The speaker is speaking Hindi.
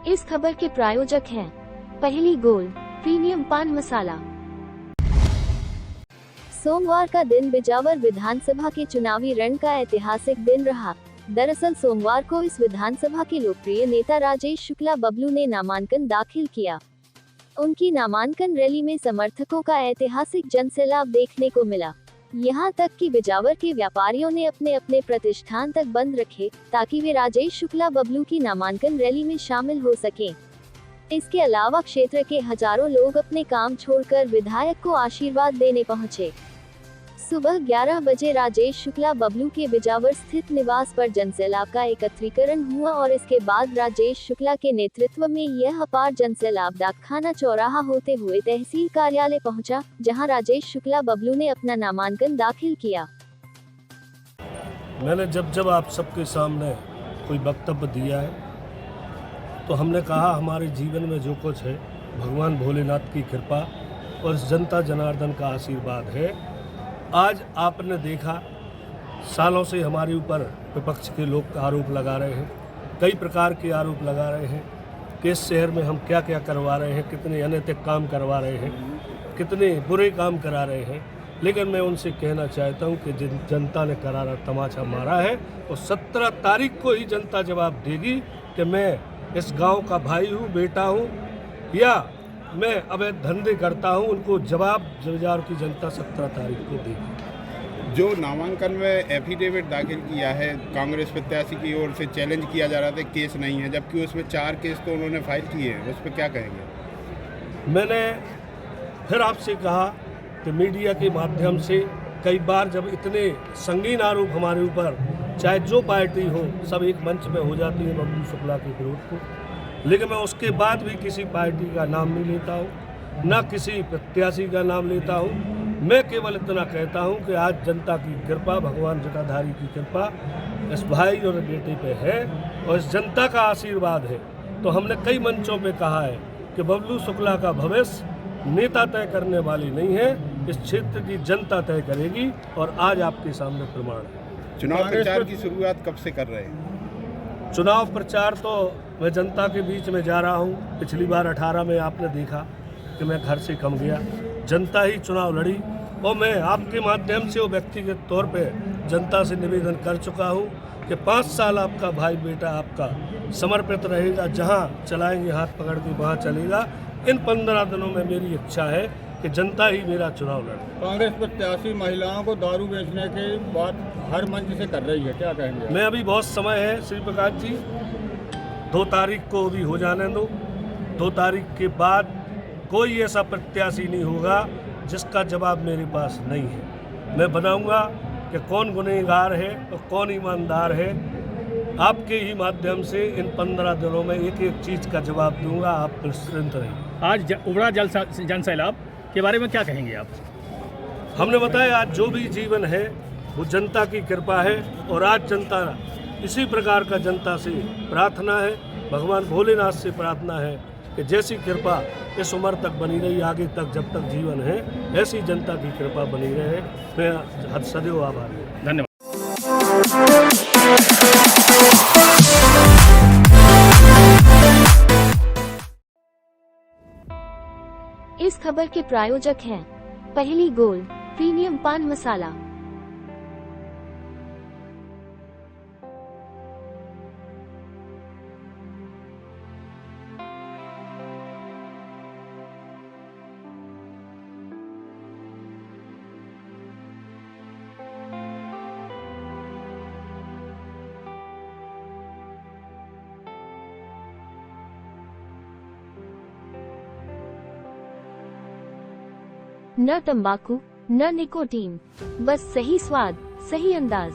इस खबर के प्रायोजक हैं पहली गोल्ड प्रीमियम पान मसाला। सोमवार का दिन बिजावर विधानसभा के चुनावी रण का ऐतिहासिक दिन रहा। दरअसल सोमवार को इस विधानसभा के लोकप्रिय नेता राजेश शुक्ला बबलू ने नामांकन दाखिल किया। उनकी नामांकन रैली में समर्थकों का ऐतिहासिक जनसैलाब देखने को मिला। यहां तक कि बिजावर के व्यापारियों ने अपने अपने प्रतिष्ठान तक बंद रखे ताकि वे राजेश शुक्ला बबलू की नामांकन रैली में शामिल हो सकें। इसके अलावा क्षेत्र के हजारों लोग अपने काम छोड़कर विधायक को आशीर्वाद देने पहुंचे। सुबह 11 बजे राजेश शुक्ला बबलू के बिजावर स्थित निवास पर जनसैलाब का एकत्रीकरण हुआ और इसके बाद राजेश शुक्ला के नेतृत्व में यह अपार जनसैलाब डाकखाना चौराहा होते हुए तहसील कार्यालय पहुंचा, जहां राजेश शुक्ला बबलू ने अपना नामांकन दाखिल किया। मैंने जब आप सबके सामने कोई वक्तव्य दिया है तो हमने कहा हमारे जीवन में जो कुछ है भगवान भोलेनाथ की कृपा और जनता जनार्दन का आशीर्वाद है। आज आपने देखा सालों से हमारे ऊपर विपक्ष के लोग आरोप लगा रहे हैं, कई प्रकार के आरोप लगा रहे हैं कि इस शहर में हम क्या क्या करवा रहे हैं, कितने अनैतिक काम करवा रहे हैं, कितने बुरे काम करा रहे हैं। लेकिन मैं उनसे कहना चाहता हूं कि जिन जनता ने करारा तमाचा मारा है और 17 तारीख को ही जनता जवाब देगी कि मैं इस गांव का भाई हूं, बेटा हूं या मैं अवैध धंधे करता हूं। उनको जवाब बिजावर की जनता 17 तारीख को देगी। जो नामांकन में एफिडेविट दाखिल किया है कांग्रेस प्रत्याशी की ओर से चैलेंज किया जा रहा था, केस नहीं है, जबकि उसमें 4 केस तो उन्होंने फाइल किए हैं, उस पर क्या कहेंगे? मैंने फिर आपसे कहा कि मीडिया के माध्यम से कई बार जब इतने संगीन आरोप हमारे ऊपर चाहे जो पार्टी हो सब एक मंच में हो जाती है बबलू शुक्ला के विरोध को, लेकिन मैं उसके बाद भी किसी पार्टी का नाम नहीं लेता हूँ, ना किसी प्रत्याशी का नाम लेता हूँ। मैं केवल इतना कहता हूँ कि आज जनता की कृपा, भगवान जटाधारी की कृपा इस भाई और बेटे पे है और इस जनता का आशीर्वाद है। तो हमने कई मंचों पे कहा है कि बबलू शुक्ला का भविष्य नेता तय करने वाली नहीं है, इस क्षेत्र की जनता तय करेगी और आज आपके सामने प्रमाण है। चुनाव प्रचार की शुरुआत कब से कर रहे हैं? चुनाव प्रचार तो मैं जनता के बीच में जा रहा हूँ। पिछली बार 18 में आपने देखा कि मैं घर से कम गया, जनता ही चुनाव लड़ी और मैं आपके माध्यम से वो व्यक्तिगत तौर पे जनता से निवेदन कर चुका हूँ कि 5 साल आपका भाई बेटा आपका समर्पित रहेगा, जहाँ चलाएंगे हाथ पकड़ के वहाँ चलेगा। इन 15 दिनों में मेरी इच्छा है कि जनता ही मेरा चुनाव लड़े। कांग्रेस प्रत्याशी महिलाओं को दारू बेचने की बात हर मंच से कर रही है, क्या कहेंगे? मैं अभी बहुत समय है श्री प्रकाश जी, 2 तारीख को भी हो जाने दो। 2 तारीख के बाद कोई ऐसा प्रत्याशी नहीं होगा जिसका जवाब मेरे पास नहीं है। मैं बनाऊंगा कि कौन गुनहगार है और कौन ईमानदार है। आपके ही माध्यम से इन 15 दिनों में एक एक चीज़ का जवाब दूंगा, आप निश्चिंत रहिए। आज उबड़ा जनसैलाब के बारे में क्या कहेंगे आप? हमने बताया आज जो भी जीवन है वो जनता की कृपा है और आज जनता इसी प्रकार का जनता से प्रार्थना है, भगवान भोलेनाथ से प्रार्थना है कि जैसी कृपा इस उम्र तक बनी रही, आगे तक जब तक जीवन है ऐसी जनता की कृपा बनी रहे। मैं सदैव आभारी हूँ। धन्यवाद। इस खबर के प्रायोजक हैं पहली गोल्ड प्रीमियम पान मसाला। न तंबाकू न निकोटीन, बस सही स्वाद, सही अंदाज।